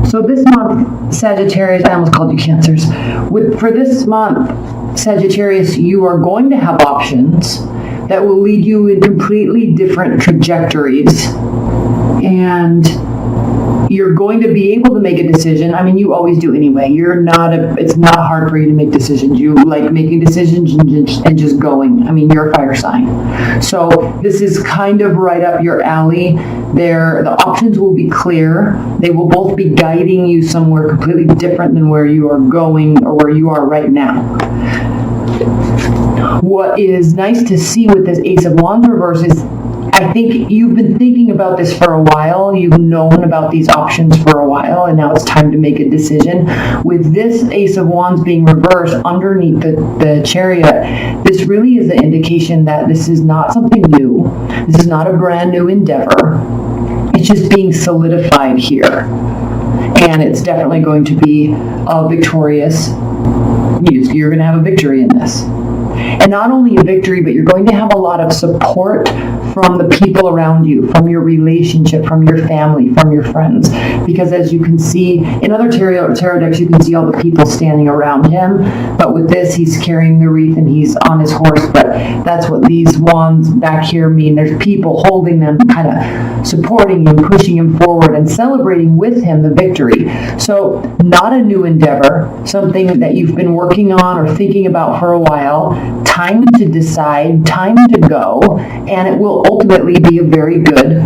So this month, Sagittarius, I almost called you Cancers. For this month, Sagittarius, you are going to have options that will lead you in completely different trajectories. And you're going to be able to make a decision. I mean, you always do anyway. It's not hard for you to make decisions. You like making decisions and just going. I mean, you're a fire sign. So this is kind of right up your alley. The options will be clear. They will both be guiding you somewhere completely different than where you are going or where you are right now. What is nice to see with this Ace of Wands reverse is I think you've been thinking about this for a while. You've known about these options for a while, and now it's time to make a decision. With this Ace of Wands being reversed underneath the Chariot, this really is an indication that this is not something new. This is not a brand new endeavor. It's just being solidified here. And it's definitely going to be a victorious. You're going to have a victory in this. And not only a victory, but you're going to have a lot of support from the people around you, from your relationship, from your family, from your friends. Because as you can see, in other tarot decks, you can see all the people standing around him. But with this, he's carrying the wreath and he's on his horse. But that's what these wands back here mean. There's people holding them, kind of supporting him, pushing him forward, and celebrating with him the victory. So not a new endeavor, something that you've been working on or thinking about for a while. Time to decide, time to go, and it will ultimately be a very good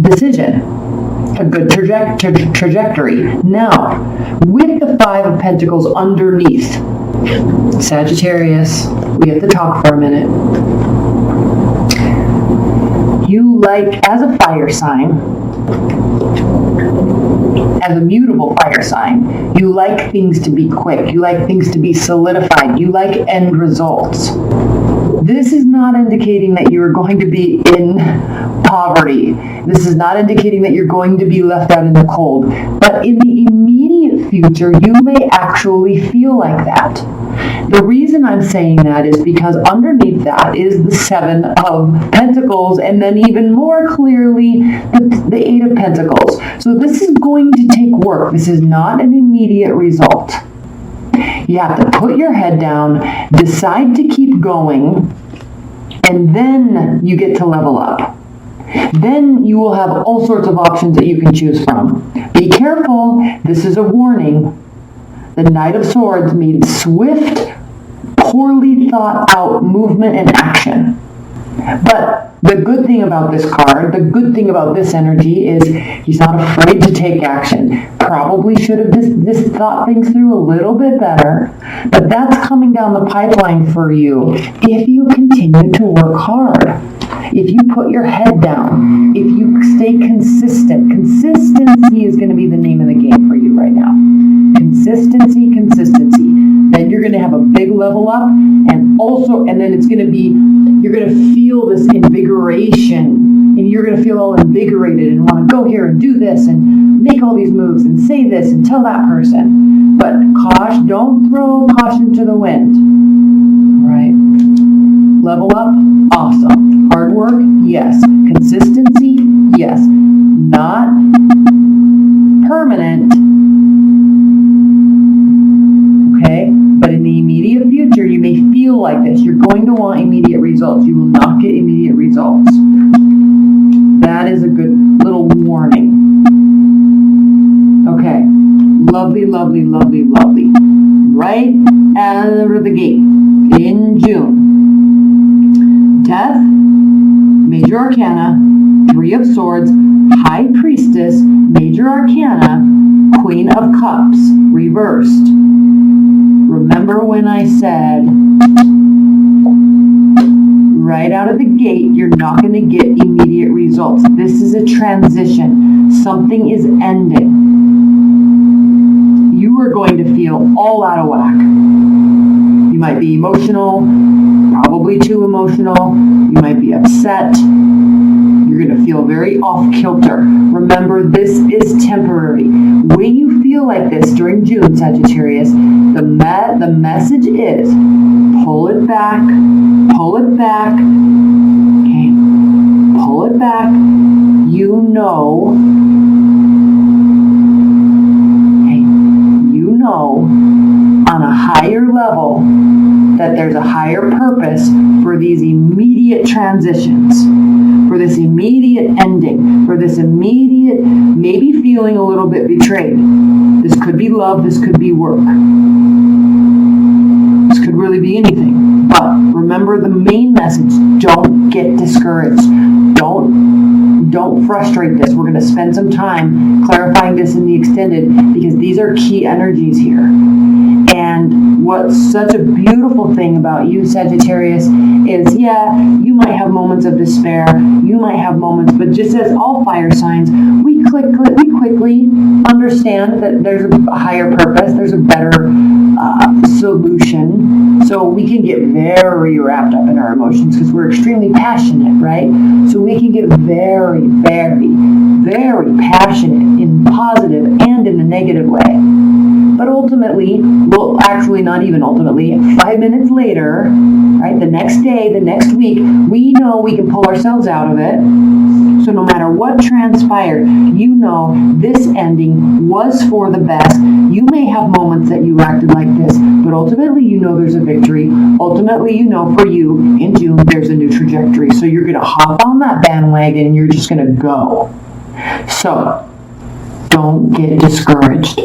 decision, a good trajectory. Now, with the Five of Pentacles underneath, Sagittarius, we have to talk for a minute. You like, as a fire sign, as a mutable fire sign, you like things to be quick. You like things to be solidified. You like end results. This is not indicating that you're going to be in poverty. This is not indicating that you're going to be left out in the cold. But in the immediate future, you may actually feel like that. The reason I'm saying that is because underneath that is the Seven of Pentacles, and then even more clearly, the Eight of Pentacles. So this is going to take work. This is not an immediate result. You have to put your head down, decide to keep going, and then you get to level up. Then you will have all sorts of options that you can choose from. Be careful. This is a warning. The Knight of Swords means swift, poorly thought out movement and action. But the good thing about this card, the good thing about this energy is he's not afraid to take action. Probably should have this thought things through a little bit better, but that's coming down the pipeline for you if you continue to work hard. If you put your head down, if you stay consistent. Consistency is going to be the name of the game for you right now. Consistency. Then you're going to have a big level up, and then it's going to be, you're going to feel this invigoration, and you're going to feel all invigorated and want to go here and do this and make all these moves and say this and tell that person. But don't throw caution to the wind. Right? Level up, awesome. Hard work, yes. Consistency, yes. Not permanent. Okay? But in the immediate future, you may feel like this. You're going to want immediate results. You will not get immediate results. That is a good little warning. Okay. Lovely. Right out of the gate in June. Death, Major Arcana, Three of Swords, High Priestess, Major Arcana, Queen of Cups, reversed. Remember when I said, right out of the gate, you're not going to get immediate results. This is a transition. Something is ending. You are going to feel all out of whack. You might be emotional, probably too emotional. You might be upset. You're going to feel very off kilter. Remember, this is temporary. When you feel like this during June, Sagittarius, the message is pull it back. Okay, pull it back. You know higher purpose for these immediate transitions, for this immediate ending, for this immediate, maybe feeling a little bit betrayed. This could be love, this could be work. This could really be anything. But remember the main message: don't get discouraged. Don't frustrate this. We're going to spend some time clarifying this in the extended, because these are key energies here. And what's such a beautiful thing about you, Sagittarius, is, yeah, you might have moments of despair. You might have moments, but just as all fire signs, we quickly understand that there's a higher purpose, there's a better solution. So we can get very wrapped up in our emotions because we're extremely passionate, right? So we can get very, very, very passionate in positive and in a negative way. But ultimately, well, actually not even ultimately, 5 minutes later, right, the next day, the next week, we know we can pull ourselves out of it. So no matter what transpired, you know this ending was for the best. You may have moments that you acted like this, but ultimately you know there's a victory. Ultimately, you know for you, in June, there's a new trajectory. So you're going to hop on that bandwagon and you're just going to go. So don't get discouraged.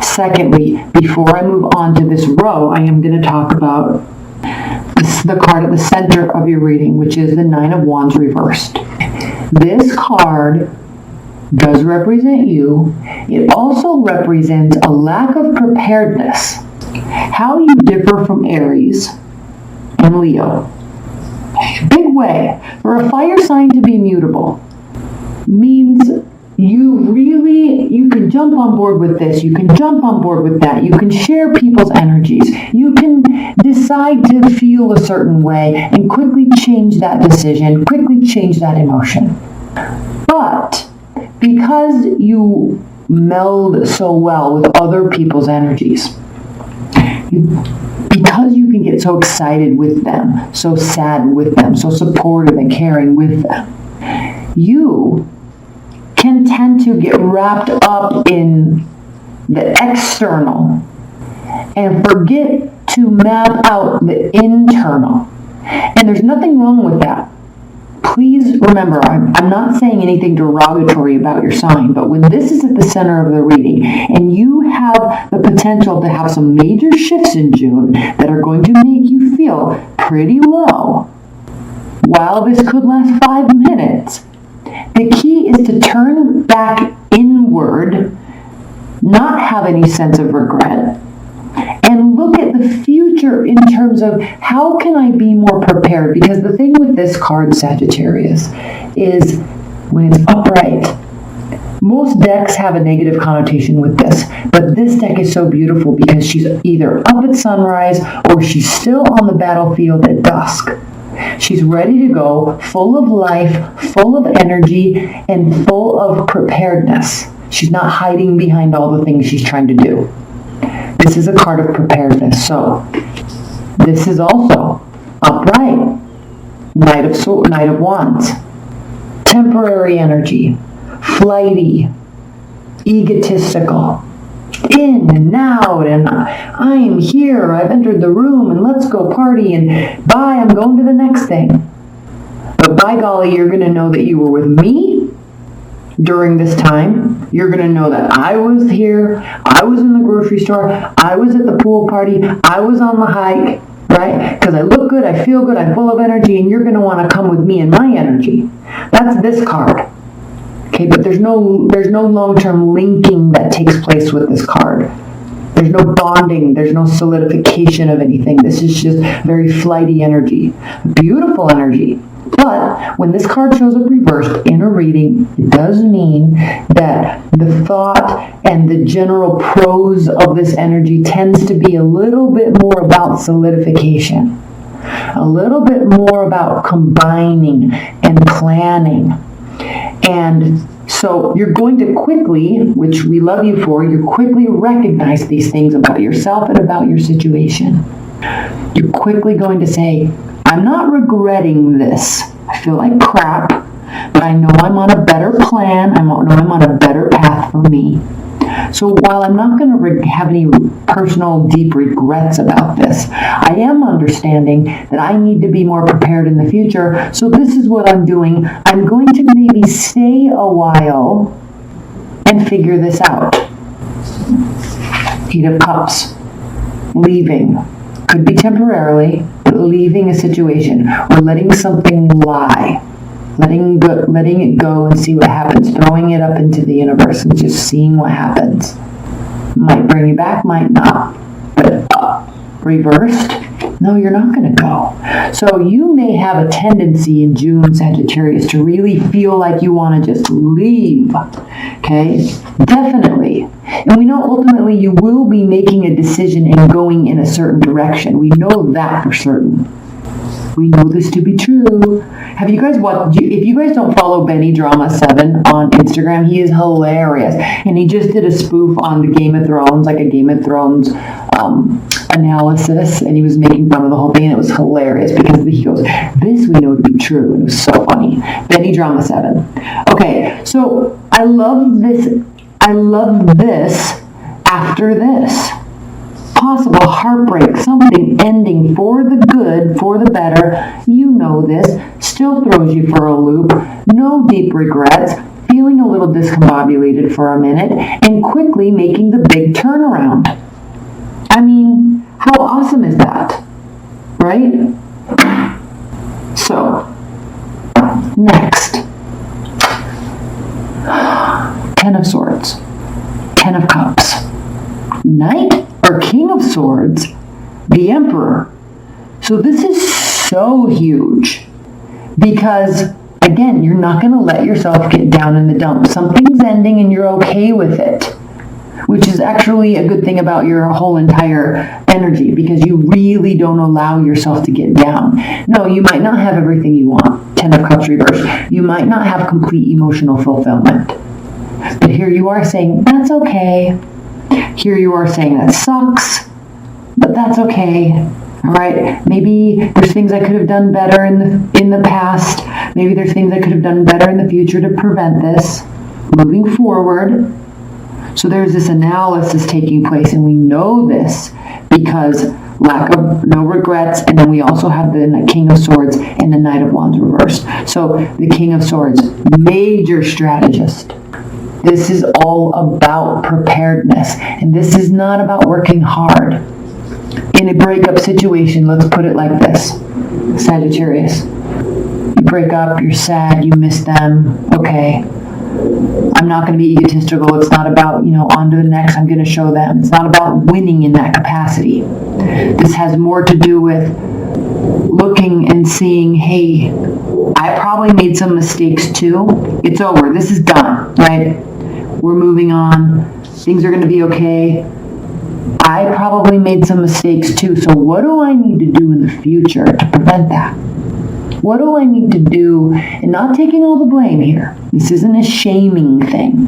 Secondly, before I move on to this row, I am going to talk about the card at the center of your reading, which is the Nine of Wands reversed. This card does represent you. It also represents a lack of preparedness. How you differ from Aries and Leo. Big way. For a fire sign to be mutable means you can jump on board with this, you can jump on board with that, you can share people's energies, you can decide to feel a certain way and quickly change that decision, quickly change that emotion. But because you meld so well with other people's energies, because you can get so excited with them, so sad with them, so supportive and caring with them, you can tend to get wrapped up in the external and forget to map out the internal. And there's nothing wrong with that. Please remember, I'm not saying anything derogatory about your sign, but when this is at the center of the reading and you have the potential to have some major shifts in June that are going to make you feel pretty low, while this could last 5 minutes, the key is to turn back inward, not have any sense of regret, and look at the future in terms of how can I be more prepared? Because the thing with this card, Sagittarius, is when it's upright. Most decks have a negative connotation with this, but this deck is so beautiful because she's either up at sunrise or she's still on the battlefield at dusk. She's ready to go, full of life, full of energy, and full of preparedness. She's not hiding behind all the things she's trying to do. This is a card of preparedness. So, this is also upright. Knight of Wands. Temporary energy. Flighty. Egotistical. In and out, and I'm here, I've entered the room, and let's go party, and bye, I'm going to the next thing. But by golly, you're going to know that you were with me during this time. You're going to know that I was here, I was in the grocery store, I was at the pool party, I was on the hike, right? Because I look good, I feel good, I'm full of energy, and you're going to want to come with me and my energy. That's this card. Okay, but there's no long-term linking that takes place with this card. There's no bonding. There's no solidification of anything. This is just very flighty energy. Beautiful energy. But when this card shows up reversed in a reading, it does mean that the thought and the general prose of this energy tends to be a little bit more about solidification. A little bit more about combining and planning. And so you're going to quickly, which we love you for, you quickly recognize these things about yourself and about your situation. You're quickly going to say, I'm not regretting this. I feel like crap, but I know I'm on a better plan. I know I'm on a better path for me. So while I'm not going to have any personal deep regrets about this, I am understanding that I need to be more prepared in the future. So this is what I'm doing. I'm going to maybe stay a while and figure this out. Eight of Cups. Leaving. Could be temporarily, but leaving a situation or letting something lie. Letting it go and see what happens. Throwing it up into the universe and just seeing what happens. Might bring you back, might not. But reversed, no, you're not going to go. So you may have a tendency in June, Sagittarius, to really feel like you want to just leave. Okay? Definitely. And we know ultimately you will be making a decision and going in a certain direction. We know that for certain. We know this to be true. Have you guys watched, if you guys don't follow Benny Drama 7 on Instagram, he is hilarious. And he just did a spoof on the Game of Thrones, like a Game of Thrones analysis. And he was making fun of the whole thing. And it was hilarious because he goes, this we know to be true. And it was so funny. Benny Drama 7. Okay, so I love this. I love this after this. Possible heartbreak, something ending for the good, for the better. You know this. Still throws you for a loop. No deep regrets. Feeling a little discombobulated for a minute. And quickly making the big turnaround. I mean, how awesome is that? Right? So, next. 10 of Swords. 10 of Cups. Knight or King of Swords, the Emperor. So this is so huge because, again, you're not going to let yourself get down in the dumps. Something's ending and you're okay with it, which is actually a good thing about your whole entire energy because you really don't allow yourself to get down. No, you might not have everything you want. 10 of Cups reversed. You might not have complete emotional fulfillment. But here you are saying, that's okay. Here you are saying that sucks, but that's okay. All right. Maybe there's things I could have done better in the past. Maybe there's things I could have done better in the future to prevent this. Moving forward. So there's this analysis taking place, and we know this because no regrets, and then we also have the King of Swords and the Knight of Wands reversed. So the King of Swords, major strategist. This is all about preparedness. And this is not about working hard. In a breakup situation, let's put it like this. Sagittarius. You break up, you're sad, you miss them. Okay. I'm not going to be egotistical. It's not about, on to the next, I'm going to show them. It's not about winning in that capacity. This has more to do with looking and seeing, hey, I probably made some mistakes too. It's over. This is done, right? We're moving on. Things are going to be okay. I probably made some mistakes too. So what do I need to do in the future to prevent that? What do I need to do? And not taking all the blame here. This isn't a shaming thing.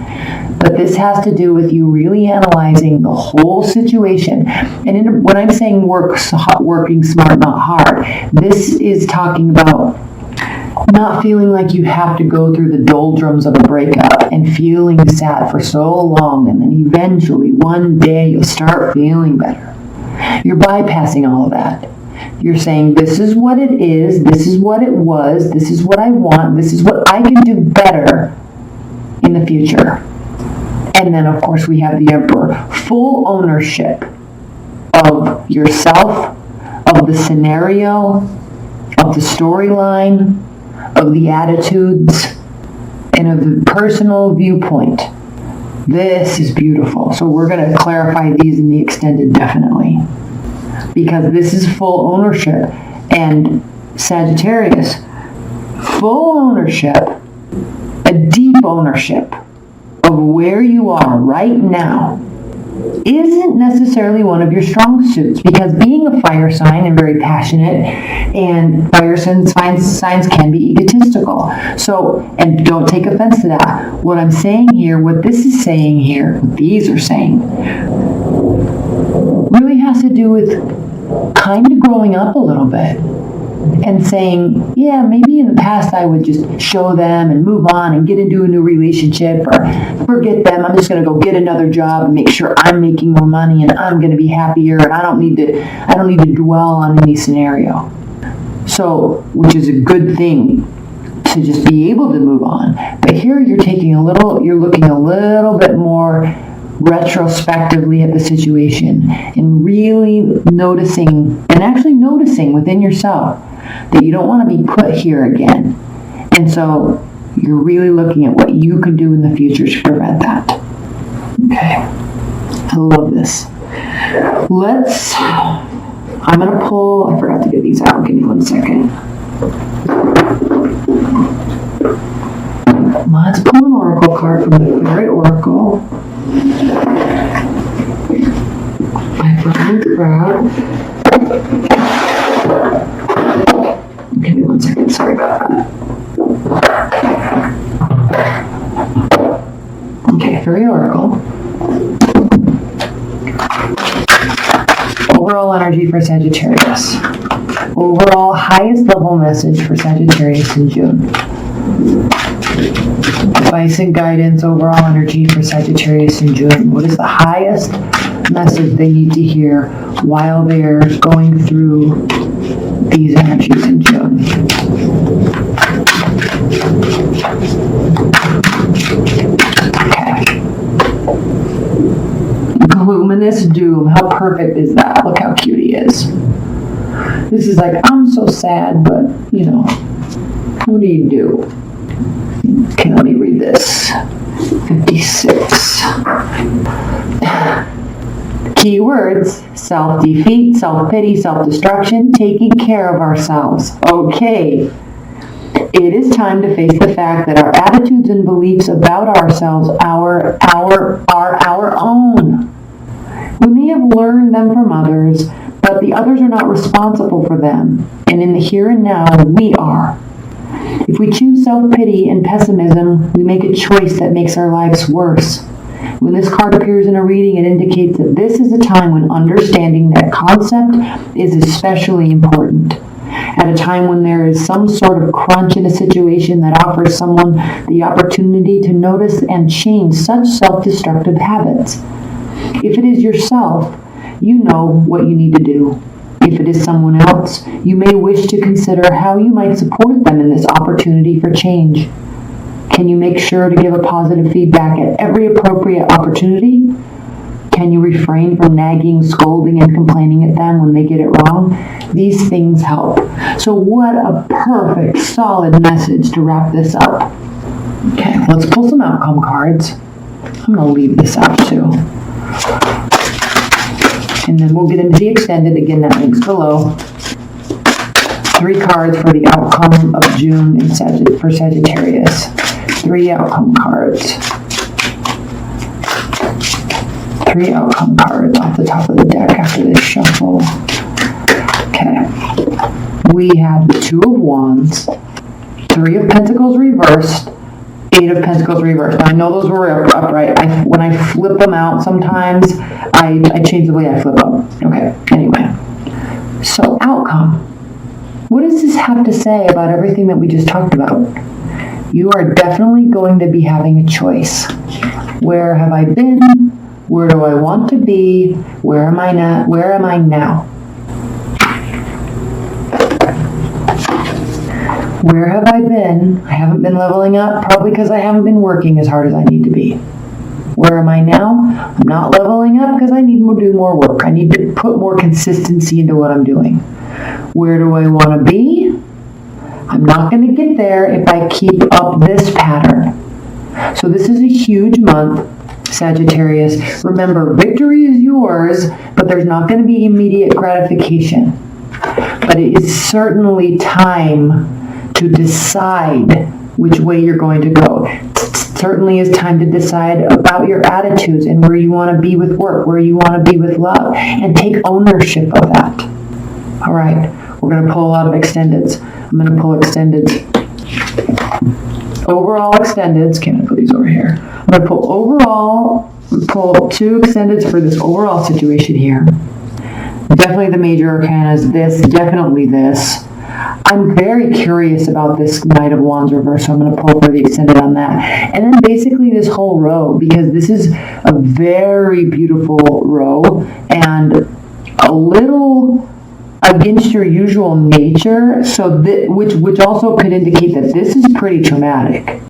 But this has to do with you really analyzing the whole situation. And when I'm saying working smart, not hard, this is talking about not feeling like you have to go through the doldrums of a breakup and feeling sad for so long, and then eventually one day you'll start feeling better. You're bypassing all of that. You're saying, this is what it is, this is what it was, this is what I want, this is what I can do better in the future. And then, of course, we have the Emperor. Full ownership of yourself, of the scenario, of the storyline, of the attitudes, and of the personal viewpoint. This is beautiful. So we're going to clarify these in the extended definitely. Because this is full ownership. And Sagittarius, full ownership, a deep ownership of where you are right now isn't necessarily one of your strong suits, because being a fire sign and very passionate, and fire signs can be egotistical. So, and don't take offense to that. What I'm saying here, what this is saying here, what these are saying, really has to do with kind of growing up a little bit. and saying, yeah, maybe in the past I would just show them and move on and get into a new relationship, or forget them. I'm just going to go get another job and make sure I'm making more money and I'm going to be happier, and I don't need to dwell on any scenario. So, which is a good thing, to just be able to move on. But here you're looking a little bit more retrospectively at the situation and really noticing within yourself that you don't want to be put here again. And so you're really looking at what you can do in the future to prevent that. Okay. I love this. I'm going to pull, I forgot to get these out. Give me 1 second. Let's pull an oracle card from the Fairy Oracle. I found crowd. Give me 1 second. Sorry about that. Okay, Fairy Oracle. Overall energy for Sagittarius. Overall highest level message for Sagittarius in June. Advice and guidance, overall energy for Sagittarius in June. What is the highest message they need to hear while they're going through these energies in June? Okay. Luminous doom. How perfect is that? Look how cute he is. This is like, I'm so sad, but, what do you do? Okay, let me read this. 56. Keywords: self-defeat, self-pity, self-destruction, taking care of ourselves. Okay. It is time to face the fact that our attitudes and beliefs about ourselves are our own. We may have learned them from others, but the others are not responsible for them. And in the here and now, we are. If we choose self-pity and pessimism, we make a choice that makes our lives worse. When this card appears in a reading, it indicates that this is a time when understanding that concept is especially important. At a time when there is some sort of crunch in a situation that offers someone the opportunity to notice and change such self-destructive habits. If it is yourself, you know what you need to do. If it is someone else, you may wish to consider how you might support them in this opportunity for change. Can you make sure to give a positive feedback at every appropriate opportunity? Can you refrain from nagging, scolding, and complaining at them when they get it wrong? These things help. So what a perfect, solid message to wrap this up. Okay, let's pull some outcome cards. I'm going to leave this out too. And then we'll get into the extended. Again, that link's below. 3 cards for the outcome of June for Sagittarius. 3 outcome cards. 3 outcome cards off the top of the deck after this shuffle. Okay. We have the 2 of Wands, 3 of Pentacles reversed, 8 of Pentacles reversed. Now, I know those were upright. When I flip them out sometimes, I change the way I flip them. Okay, anyway. So, outcome. What does this have to say about everything that we just talked about? You are definitely going to be having a choice. Where have I been? Where do I want to be? Where am I now? Where am I now? Where have I been? I haven't been leveling up, probably because I haven't been working as hard as I need to be. Where am I now? I'm not leveling up because I need to do more work. I need to put more consistency into what I'm doing. Where do I want to be? I'm not going to get there if I keep up this pattern. So this is a huge month, Sagittarius. Remember, victory is yours, but there's not going to be immediate gratification. But it is certainly time to decide which way you're going to go. It certainly is time to decide about your attitudes and where you want to be with work, where you want to be with love, and take ownership of that. All right, we're going to pull a lot of extendeds. I'm going to pull extendeds. Overall extendeds. Can I put these over here? I'm going to pull pull 2 extendeds for this overall situation here. Definitely the major arcana is this, definitely this. I'm very curious about this Knight of Wands reverse, so I'm going to pull for the extended on that. And then basically this whole row, because this is a very beautiful row and a little against your usual nature, so which also could indicate that this is pretty traumatic.